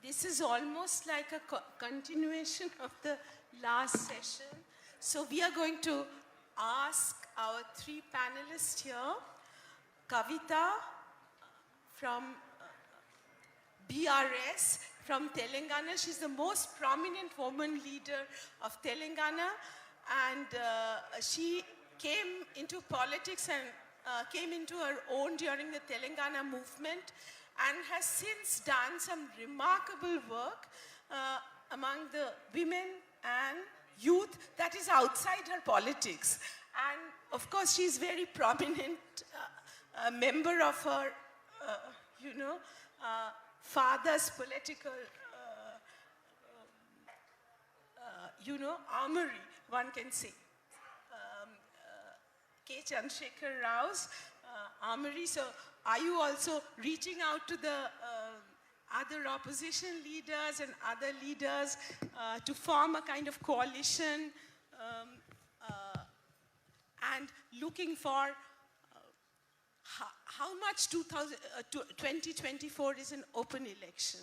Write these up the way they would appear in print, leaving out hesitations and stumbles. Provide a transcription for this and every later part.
This is almost like a continuation of the last session. So we are going to ask our three panelists here, Kavita from BRS from Telangana. She's the most prominent woman leader of Telangana, and she came into politics and came into her own during the Telangana movement and has since done some remarkable work among the women and youth that is outside her politics. And of course, she's very prominent member of her, father's political, armory, one can say. K. Chandrasekhar Rao's armory. So are you also reaching out to the other opposition leaders and other leaders to form a kind of coalition and looking for how much 2024 is an open election?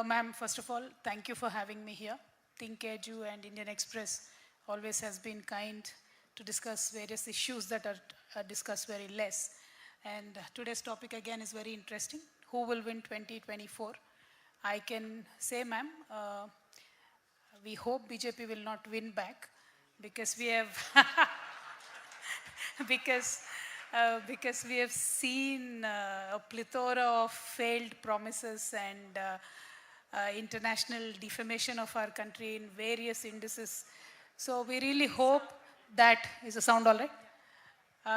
Ma'am, first of all, thank you for having me here. Think Edu and Indian Express always has been kind to discuss various issues that are discussed very less. And today's topic again is very interesting. Who will win 2024? I can say, ma'am, we hope BJP will not win back because we have because we have seen a plethora of failed promises and international defamation of our country in various indices. So we really hope that, is the sound all right?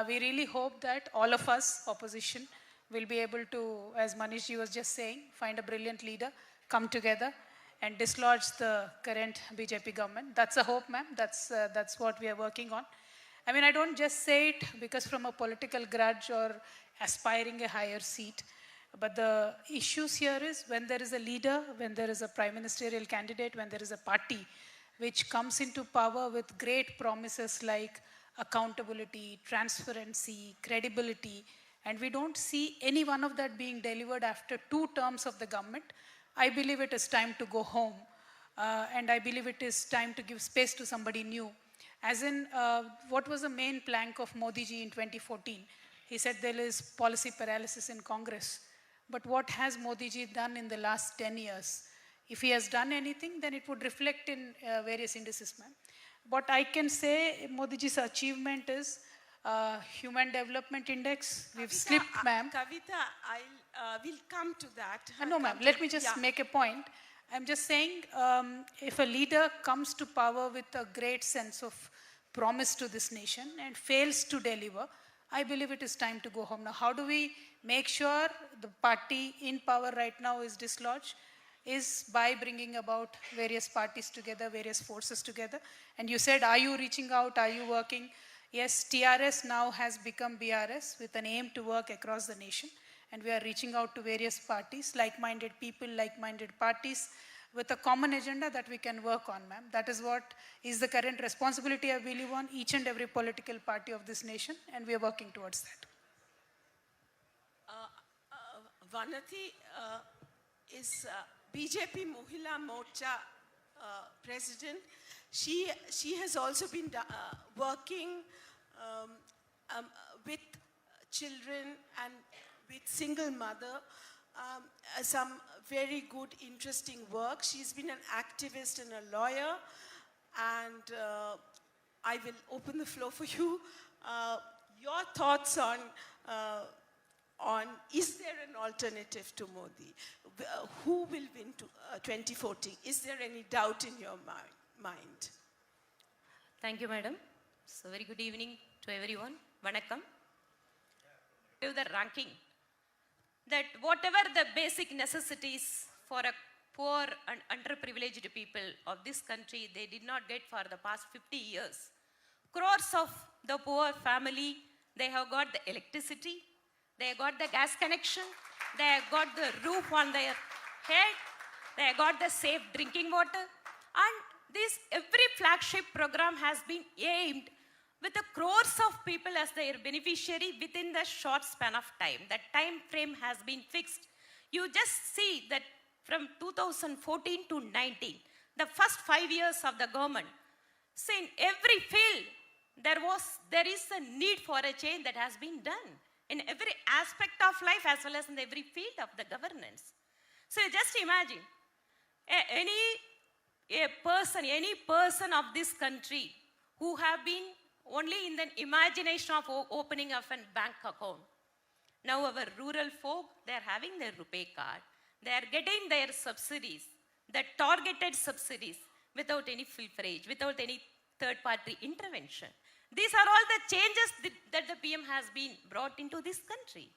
We really hope that all of us, opposition, will be able to, as Manishji was just saying, find a brilliant leader, come together and dislodge the current BJP government. That's a hope, ma'am. That's what we are working on. I mean, I don't just say it because from a political grudge or aspiring a higher seat, but the issues here is when there is a leader, when there is a prime ministerial candidate, when there is a party which comes into power with great promises like accountability, transparency, credibility, and we don't see any one of that being delivered after 2 terms of the government, I believe it is time to go home. And I believe it is time to give space to somebody new. As in, what was the main plank of Modi ji in 2014? He said there is policy paralysis in Congress. But what has Modi ji done in the last 10 years? If he has done anything, then it would reflect in various indices, ma'am. What I can say, Modi ji's achievement is Human Development Index. We've slipped, ma'am. Kavita, we'll come to that. No, ma'am. Let me just make a point. I'm just saying, if a leader comes to power with a great sense of promise to this nation and fails to deliver, I believe it is time to go home. Now, how do we make sure the party in power right now is dislodged? Is by bringing about various parties together, various forces together. And you said, are you reaching out? Are you working? Yes, TRS now has become BRS with an aim to work across the nation. And we are reaching out to various parties, like-minded people, like-minded parties, with a common agenda that we can work on, ma'am. That is what is the current responsibility, I believe, on each and every political party of this nation, and we are working towards that. Vanati is BJP Mohila Morcha president. She has also been working with children and with single mother, some very good, interesting work. She's been an activist and a lawyer, and I will open the floor for you. Your thoughts on is there an alternative to Modi? Who will win 2014? Is there any doubt in your mind? Thank you, madam. So very good evening to everyone. Vanakkam. To the ranking, that whatever the basic necessities for a poor and underprivileged people of this country, they did not get for the past 50 years. Crores of the poor family, they have got the electricity, they have got the gas connection, they have got the roof on their head, they have got the safe drinking water, and this every flagship program has been aimed with the crores of people as their beneficiary within the short span of time. That time frame has been fixed. You just see that from 2014 to 19, the first 5 years of the government, so in every field, there is a need for a change that has been done in every aspect of life as well as in every field of the governance. So just imagine, any person of this country who have been only in the imagination of opening of a bank account. Now our rural folk, they are having their RuPay card. They are getting their subsidies, the targeted subsidies, without any filterage, without any third-party intervention. These are all the changes that the PM has been brought into this country.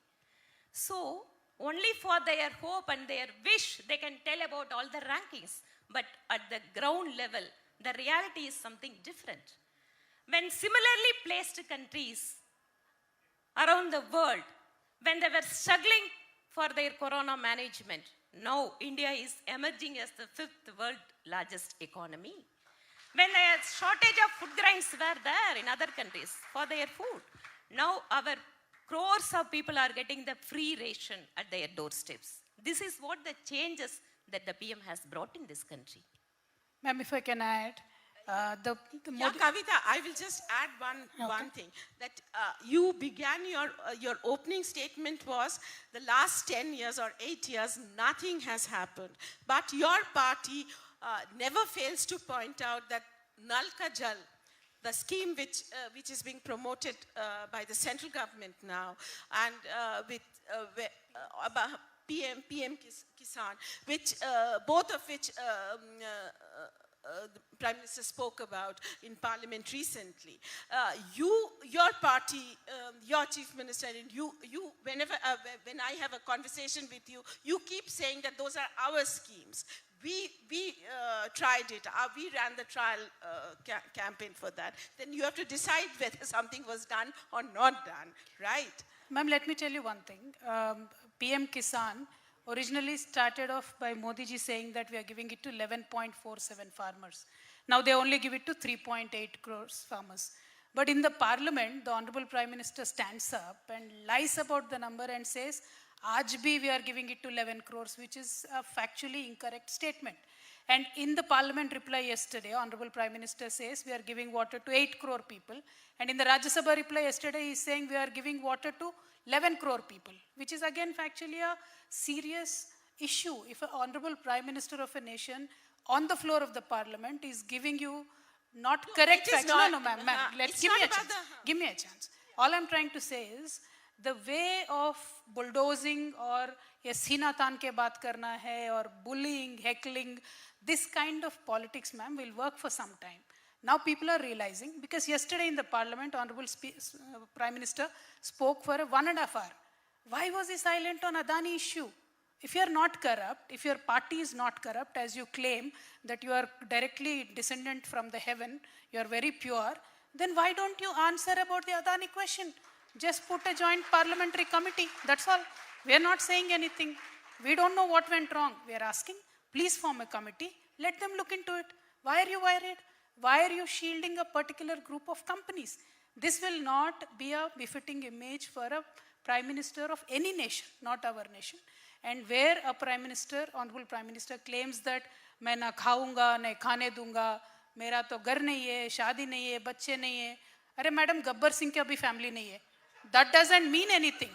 So, only for their hope and their wish, they can tell about all the rankings. But at the ground level, the reality is something different. When similarly placed countries around the world, when they were struggling for their corona management, now India is emerging as the 5th world largest economy. When the shortage of food grains were there in other countries for their food, now our crores of people are getting the free ration at their doorsteps. This is what the changes that the PM has brought in this country. Ma'am, if I can add, the Yeah, Kavita, I will just add one thing. That you began your opening statement was the last 10 years or 8 years, nothing has happened. But your party never fails to point out that Nal Ka Jal, the scheme which is being promoted by the central government now, and with PM Kisan, which both of which the Prime Minister spoke about in Parliament recently. Your party, your Chief Minister, and you whenever when I have a conversation with you, you keep saying that those are our schemes. We tried it. We ran the trial campaign for that. Then you have to decide whether something was done or not done, right? Ma'am, let me tell you one thing. PM Kisan originally started off by Modi ji saying that we are giving it to 11.47 farmers. Now they only give it to 3.8 crores farmers. But in the parliament, the Honorable Prime Minister stands up and lies about the number and says, Aaj bhi we are giving it to 11 crores, which is a factually incorrect statement. And in the parliament reply yesterday, Honorable Prime Minister says we are giving water to 8 crore people. And in the Rajya Sabha reply yesterday, he is saying we are giving water to 11 crore people, which is again factually a serious issue. If an Honorable Prime Minister of a nation on the floor of the parliament is giving you not correct facts. No, ma'am, let's give me a chance. Give me a chance. All I'm trying to say is the way of bulldozing or ye seena taan ke baat karna hai or bullying, heckling, this kind of politics, ma'am, will work for some time. Now people are realizing, because yesterday in the parliament, Honorable Prime Minister spoke for 1.5 hours. Why was he silent on Adani issue? If you are not corrupt, if your party is not corrupt, as you claim that you are directly descendant from the heaven, you are very pure, then why don't you answer about the Adani question? Just put a joint parliamentary committee, that's all. We are not saying anything. We don't know what went wrong. We are asking, please form a committee, let them look into it. Why are you worried? Why are you shielding a particular group of companies? This will not be a befitting image for a Prime Minister of any nation, not our nation. And where a Prime Minister, Honorable Prime Minister claims that मैं ना खाऊंगा, ना खाने दूंगा, मेरा तो घर नहीं है, शादी नहीं है, बच्चे नहीं है. अरे मैडम गब्बर सिंह की अभी फैमिली नहीं है. That doesn't mean anything.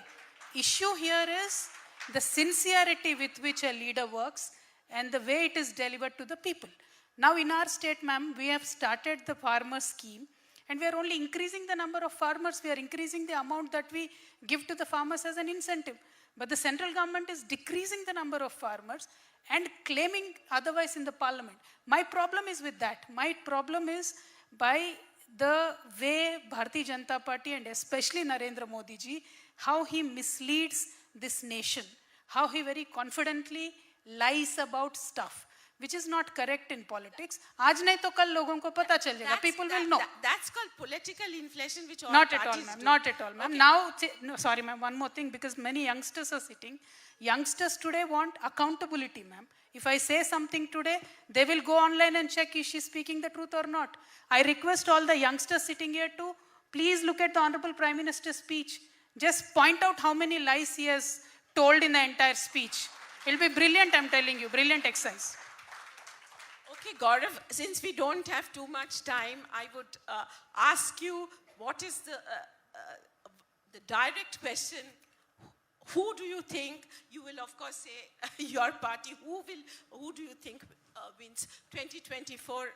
Issue here is the sincerity with which a leader works and the way it is delivered to the people. Now in our state, ma'am, we have started the farmer scheme and we are only increasing the number of farmers. We are increasing the amount that we give to the farmers as an incentive. But the central government is decreasing the number of farmers and claiming otherwise in the parliament. My problem is with that. My problem is by the way Bharatiya Janata Party and especially Narendra Modi ji, how he misleads this nation, how he very confidently lies about stuff, which is not correct in politics. आज नहीं तो कल लोगों को पता चल जाएगा. People will know. That's called political inflation, which all not at all, parties ma'am. do. Not at all, ma'am. Okay. Now, no, sorry, ma'am. One more thing, because many youngsters are sitting. Youngsters today want accountability, ma'am. If I say something today, they will go online and check is she speaking the truth or not. I request all the youngsters sitting here to please look at the Honorable Prime Minister's speech. Just point out how many lies he has told in the entire speech. It'll be brilliant, I'm telling you, brilliant exercise. Okay, Gaurav, since we don't have too much time, I would ask you what is the direct question. Who do you think, you will of course say your party, who do you think wins 2024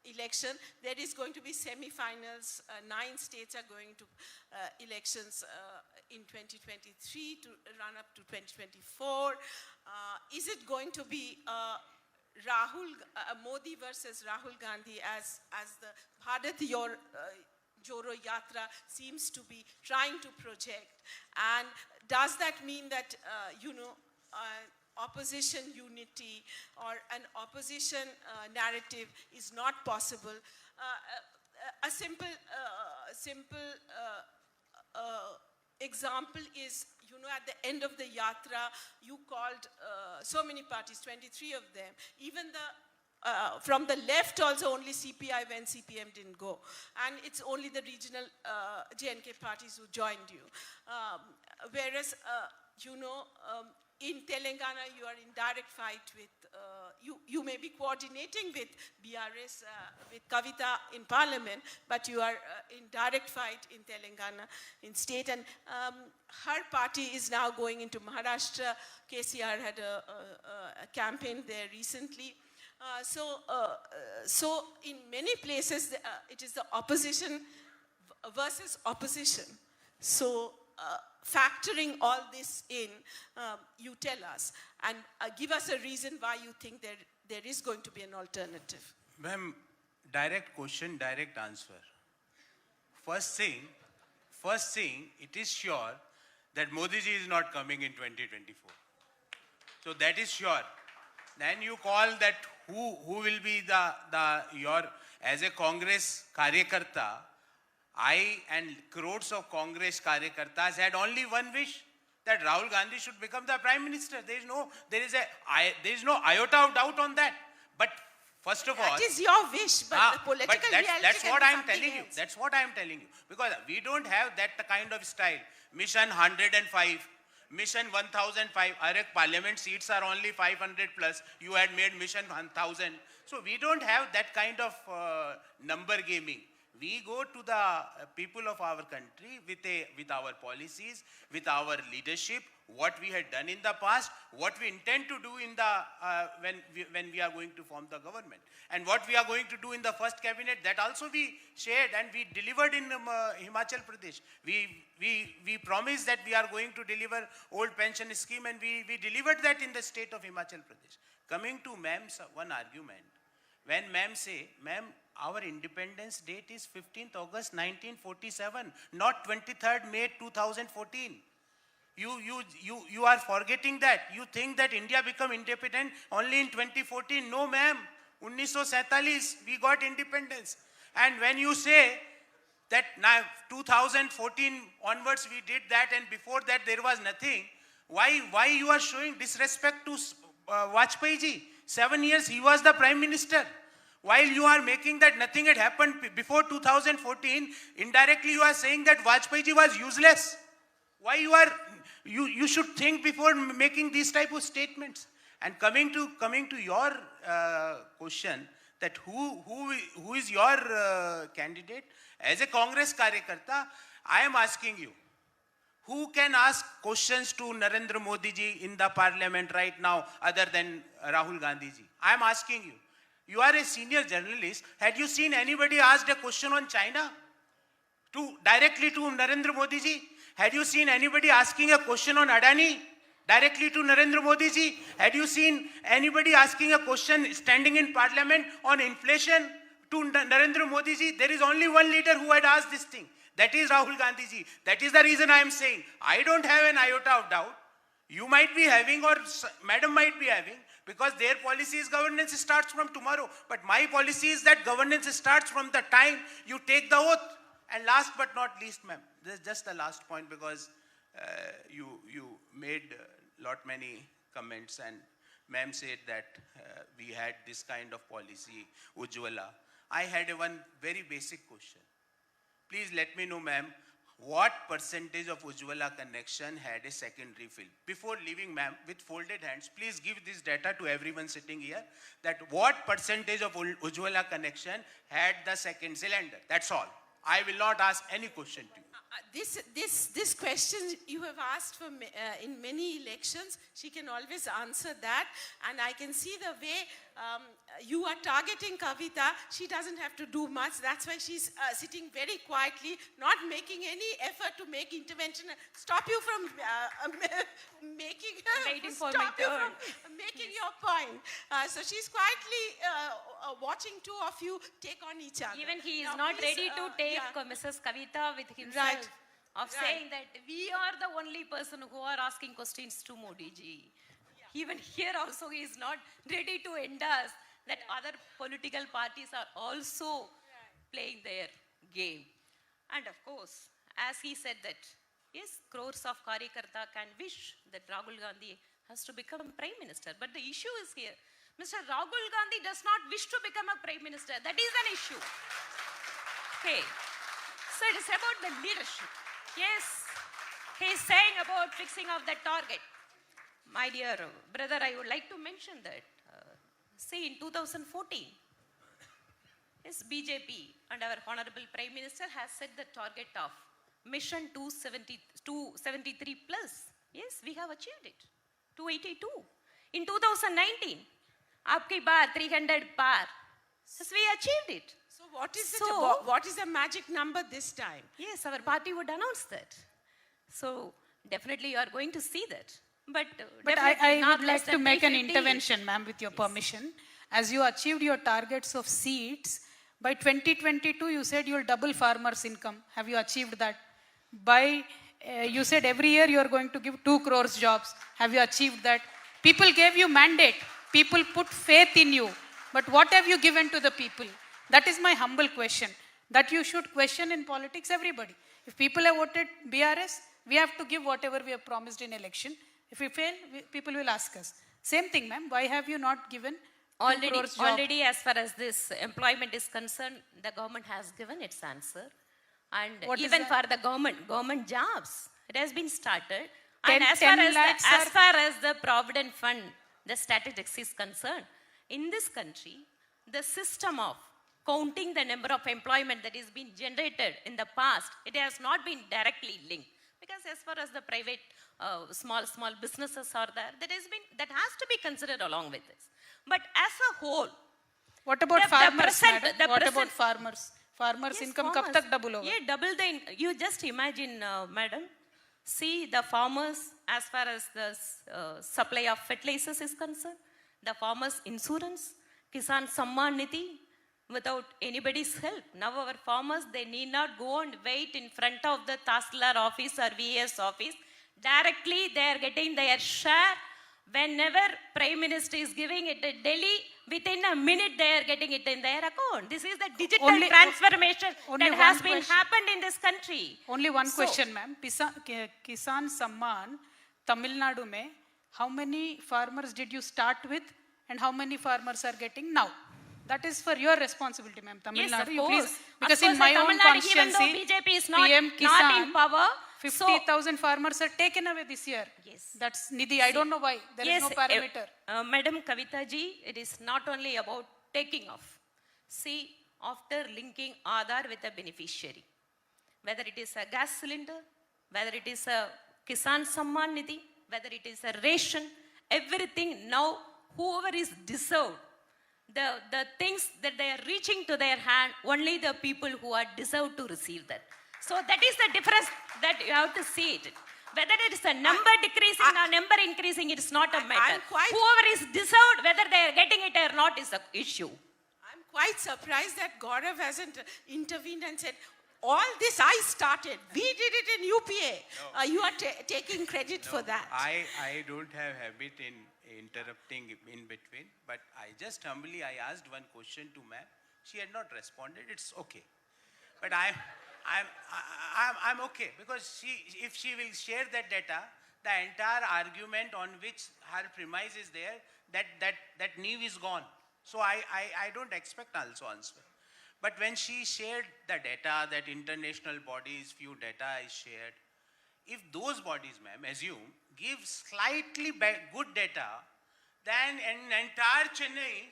election? There is going to be semi-finals. 9 states are going to elections in 2023 to run up to 2024. Is it going to be Modi versus Rahul Gandhi as the Bharat Jodo Yatra seems to be trying to project? And does that mean that, opposition unity or an opposition narrative is not possible? A simple example is, at the end of the yatra, you called so many parties, 23 of them, even from the left also only CPI when CPM didn't go. And it's only the regional JNK parties who joined you. Whereas, in Telangana, you are in direct fight with, you may be coordinating with BRS, with Kavita in parliament, but you are in direct fight in Telangana, in state. And her party is now going into Maharashtra. KCR had a campaign there recently. So in many places, it is the opposition versus opposition. So factoring all this in, you tell us and give us a reason why you think there is going to be an alternative. Ma'am, direct question, direct answer. First thing, it is sure that Modi ji is not coming in 2024. So that is sure. Then you call that who will be your, as a Congress Karyakarta, I and crores of Congress Karyakartas had only one wish, that Rahul Gandhi should become the Prime Minister. There is no iota of doubt on that. But first of all, that is your wish, but the political reality that's what I am telling else. you. That's what I am telling you. Because we don't have that kind of style. Mission 105, Mission 1005. Our parliament seats are only 500 plus. You had made Mission 1000. So we don't have that kind of number gaming. We go to the people of our country with our policies, with our leadership, what we had done in the past, what we intend to do in the when we are going to form the government, and what we are going to do in the first cabinet. That also we shared and we delivered in Himachal Pradesh. We promised that we are going to deliver old pension scheme, and we delivered that in the state of Himachal Pradesh. Coming to ma'am's one argument, when ma'am say, ma'am, our independence date is 15th August 1947, not 23rd May 2014. You are forgetting that. You think that India became independent only in 2014. No, ma'am. 1947 we got independence. And when you say that now 2014 onwards we did that, and before that there was nothing, why you are showing disrespect to Vajpayee ji? 7 years he was the Prime Minister. While you are making that nothing had happened before 2014, indirectly you are saying that Vajpayee ji was useless. Why you should think before making these type of statements. And coming to your question, that who is your candidate? As a Congress Karyakarta, I am asking you, who can ask questions to Narendra Modi ji in the parliament right now other than Rahul Gandhi ji? I am asking you. You are a senior journalist. Had you seen anybody asked a question on China directly to Narendra Modi ji? Had you seen anybody asking a question on Adani directly to Narendra Modi ji? Had you seen anybody asking a question standing in parliament on inflation to Narendra Modi ji? There is only one leader who had asked this thing. That is Rahul Gandhi ji. That is the reason I am saying I don't have an iota of doubt. You might be having, or madam might be having, because their policy is governance starts from tomorrow. But my policy is that governance starts from the time you take the oath. And last but not least, ma'am, this is just the last point, because you made many comments, and ma'am said that we had this kind of policy, Ujjwala. I had one very basic question. Please let me know, ma'am, what percentage of Ujjwala connection had a secondary fill? Before leaving, ma'am, with folded hands, please give this data to everyone sitting here, that what percentage of Ujjwala connection had the second cylinder? That's all. I will not ask any question to you. This question you have asked for in many elections. She can always answer that, and I can see the way you are targeting Kavita. She doesn't have to do much. That's why she's sitting very quietly, not making any effort to make intervention. Stop you from making Waiting for stop my you turn. from making your point. So she's quietly watching two of you take on each other. Even he is Now, not please, ready to take yeah. Mrs. Kavita with himself. Right. Of Right. saying that we are the only person who are asking questions to Modi ji. Even here also he is not ready to endorse that other political parties are also playing their game. And of course, as he said that, yes, crores of Karyakarta can wish that Rahul Gandhi has to become Prime Minister. But the issue is here, Mr. Rahul Gandhi does not wish to become a Prime Minister. That is an issue. Okay. So it is about the leadership. Yes, he is saying about fixing of the target. My dear brother, I would like to mention that, see, in 2014, yes, BJP and our Honorable Prime Minister has set the target of Mission 273 plus. Yes, we have achieved it. 282. In 2019, Aapki Baar 300 par. Yes, we achieved it. So what is the magic number this time? Yes, our party would announce that. So definitely you are going to see that. But definitely I not would less like to than make an 350. intervention, ma'am, with your permission. As you achieved your targets of seats, by 2022 you said you will double farmers' income. Have you achieved that? You said every year you are going to give 2 crores jobs. Have you achieved that? People gave you mandate. People put faith in you. But what have you given to the people? That is my humble question. That you should question in politics everybody. If people have voted BRS, we have to give whatever we have promised in election. If we fail, people will ask us. Same thing, ma'am. Why have you not given 2 crores job? Already, as far as this employment is concerned, the government has given its answer. And What is even that? for the government jobs, it has been started. 10 And as lakhs far as the Provident Fund, the statistics is concerned, in this country, the system of counting the number of employment that is being generated in the past, it has not been directly linked. Because as far as the private small businesses are there, that has to be considered along with this. But as a whole, What about the farmers, present- madam? the What present- about farmers? Farmers' yes, income farmers, kab tak double hoga? Yeah, double you just imagine, madam. See, the farmers, as far as the supply of fertilizers is concerned, the farmers' insurance, Kisan Samman Nidhi, without anybody's help. Now our farmers, they need not go and wait in front of the Tahsildar office or VAS office. Directly, they are getting their share. Whenever Prime Minister is giving it to Delhi, within a minute they are getting it in their account. This is the digital transformation only that has one been question. happened in this country. Only one So- question, ma'am. Kisan Samman, Tamil Nadu mein, how many farmers did you start with and how many farmers are getting now? That is for your responsibility, ma'am. Tamil Yes, Nadu, of you please, course. because Of in course, my in own Tamil Nadu, even though constituency, BJP is not PM in Kisan, power, so 50,000 farmers are taken away this year. Yes. That's Nidhi. I don't know why. There is no parameter. Madam Kavita ji, it is not only about taking off. See, after linking Aadhaar with a beneficiary, whether it is a gas cylinder, whether it is a Kisan Samman Nidhi, whether it is a ration, everything now, whoever is deserved, the things that they are reaching to their hand, only the people who are deserved to receive that. So that is the difference that you have to see it. Whether it is a number decreasing or number increasing, it is not a matter. Whoever is deserved, whether they are getting it or not, is an issue. I'm quite surprised that Gaurav hasn't intervened and said, all this I started. We did it in UPA. You are taking credit for that. I don't have habit in interrupting in between, but I just humbly, I asked one question to ma'am. She had not responded. It's okay. But I'm okay, because if she will share that data, the entire argument on which her premise is there, that knee is gone. So I don't expect also answer. But when she shared the data, that international bodies, few data is shared, if those bodies, ma'am, assume, give slightly good data, then in entire Chennai,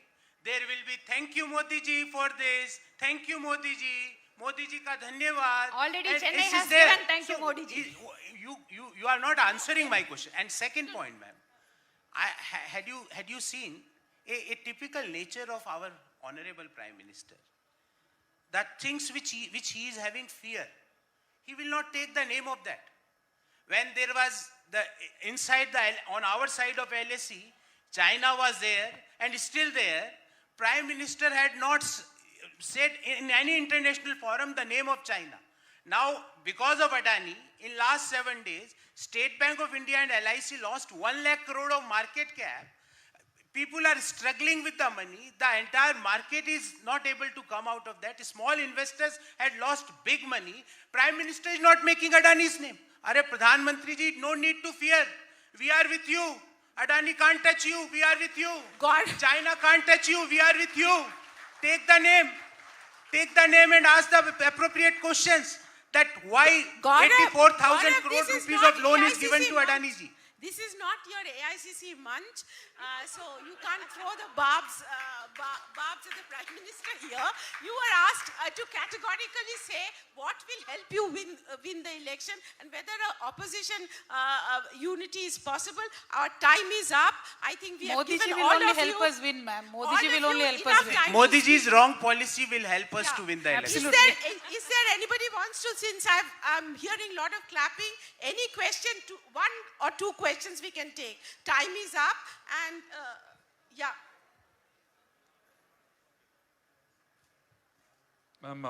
there will be thank you Modi ji for this, thank you Modi ji ka dhanyavad. Already And Chennai this is has there. given thank you, So, Modi ji. You are not answering my question. And second point, ma'am, had you seen a typical nature of our honorable Prime Minister? That things which he is having fear, he will not take the name of that. When there was on our side of LSE, China was there and still there. Prime Minister had not said in any international forum the name of China. Now, because of Adani, in last 7 days, State Bank of India and LIC lost 1 lakh crore of market cap. People are struggling with the money. The entire market is not able to come out of that. Small investors had lost big money. Prime Minister is not making Adani's name. Are Pradhan Mantri ji, no need to fear. We are with you. Adani can't touch you. We are with you. God. China can't touch you. We are with you. Take the name. Take the name and ask the appropriate questions. That why Gaurav, 84,000 Gaurav, crore this is rupees not of loan is AICC given to month. Adani ji. This is not your AICC munch, so you can't throw the barbs at the Prime Minister here. You were asked to categorically say what will help you win the election and whether opposition unity is possible. Our time is up. I think we have Modi ji given will all only of you. help us win, ma'am. Modi all ji of will only you help enough us win. time to Modi speak. ji's wrong policy will help us to win the election. Is there anybody wants to, since I'm hearing a lot of clapping, any question, one or two questions we can take. Time is up and yeah. Ma'am,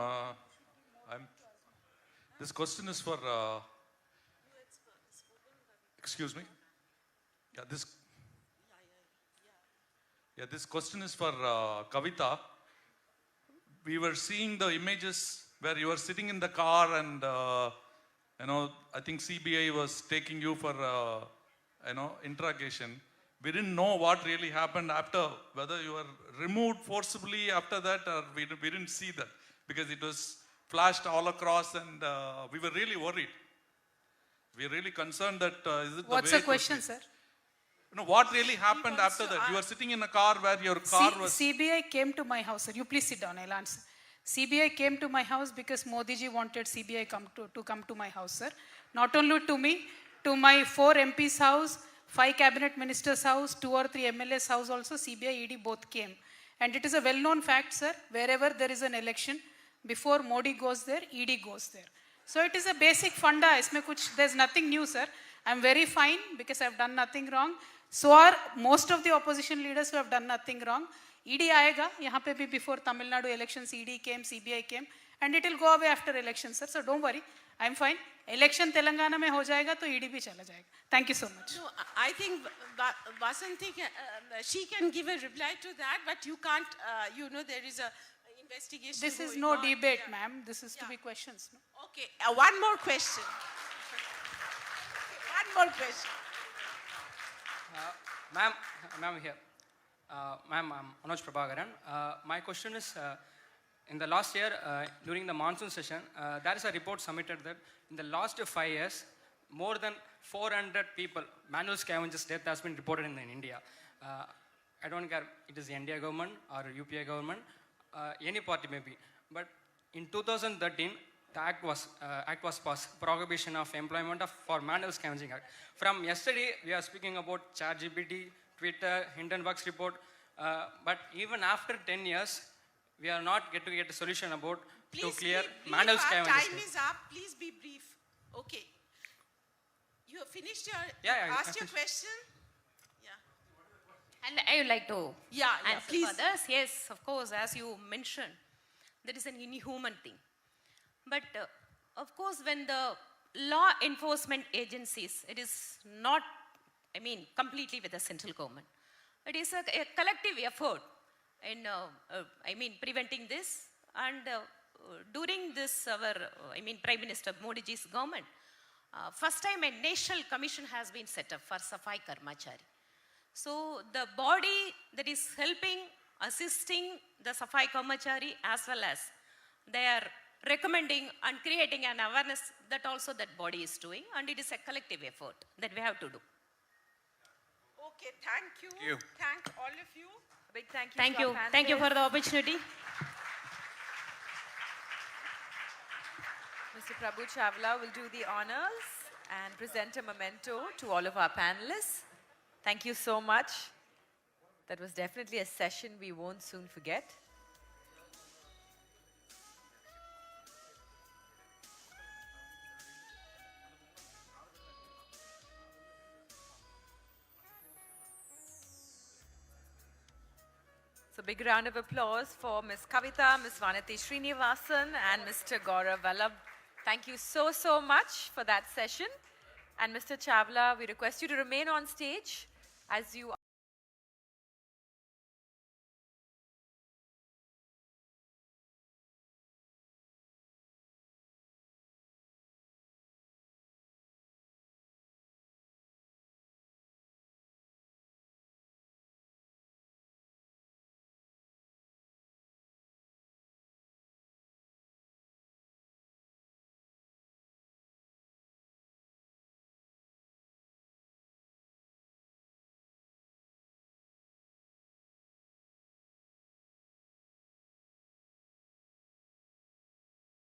this question is for, excuse me? This question is for Kavita. We were seeing the images where you were sitting in the car and, I think CBI was taking you for, interrogation. We didn't know what really happened after, whether you were removed forcibly after that or we didn't see that because it was flashed all across and we were really worried. We were really concerned that is it What's the the way question, sir? What really happened wants after to that? You were sitting in a car where your car was... CBI came to my house, sir. You please sit down, I'll answer. CBI came to my house because Modi ji wanted CBI to come to my house, sir. Not only to me, to my 4 MPs' house, 5 cabinet ministers' house, 2 or 3 MLAs' house also, CBI, ED both came. And it is a well-known fact, sir, wherever there is an election, before Modi goes there, ED goes there. So it is a basic funda. There's nothing new, sir. I'm very fine because I've done nothing wrong. So are most of the opposition leaders who have done nothing wrong. ED aayega, yahan pe bhi before Tamil Nadu elections, ED came, CBI came, and it will go away after elections, sir. So don't worry, I'm fine. Election Telangana mein ho jayega, to ED bhi chala jayega. Thank you so much. No, I think Vasanthi, she can give a reply to that, but you can't, there is a investigation. This is going no on. debate, Yeah. ma'am. This is to be questions. No? Okay, one more question. One more question. Ma'am here. Ma'am, I'm Manoj Prabhakaran. My question is, in the last year, during the monsoon session, there is a report submitted that in the last 5 years, more than 400 people, manual scavengers' death has been reported in India. I don't care it is the India government or UPA government, any party maybe. But in 2013, the act was passed, Prohibition of Employment for Manual Scavenging Act. From yesterday, we are speaking about ChatGPT, Twitter, Hindenburg's report. But even after 10 years, we are not get a solution about to clear be manual brief. scavengers. Time is up. Please be brief. Okay. You have finished your asked your finished. question? Yeah. And I would like to Yeah, answer please. for this. Yes, of course, as you mentioned, there is an inhuman thing. But of course, when the law enforcement agencies, it is not, completely with the central government. It is a collective effort in, preventing this. And during this, Prime Minister Modi ji's government, first time a national commission has been set up for Safai Karmachari. So the body that is helping, assisting the Safai Karmachari as well as they are recommending and creating an awareness, that also that body is doing, and it is a collective effort that we have to do. Okay, thank you. Thank you. Thank all of you. A big thank you. Thank to you. our Thank you for panelists. the opportunity. Mr. Prabhu Chawla will do the honors and present a memento to all of our panelists. Thank you so much. That was definitely a session we won't soon forget. So big round of applause for Ms. Kavita, Ms. Vanati Srinivasan and Mr. Gaurav Vallabh. Thank you so, so much for that session. And Mr. Chawla, we request you to remain on stage as you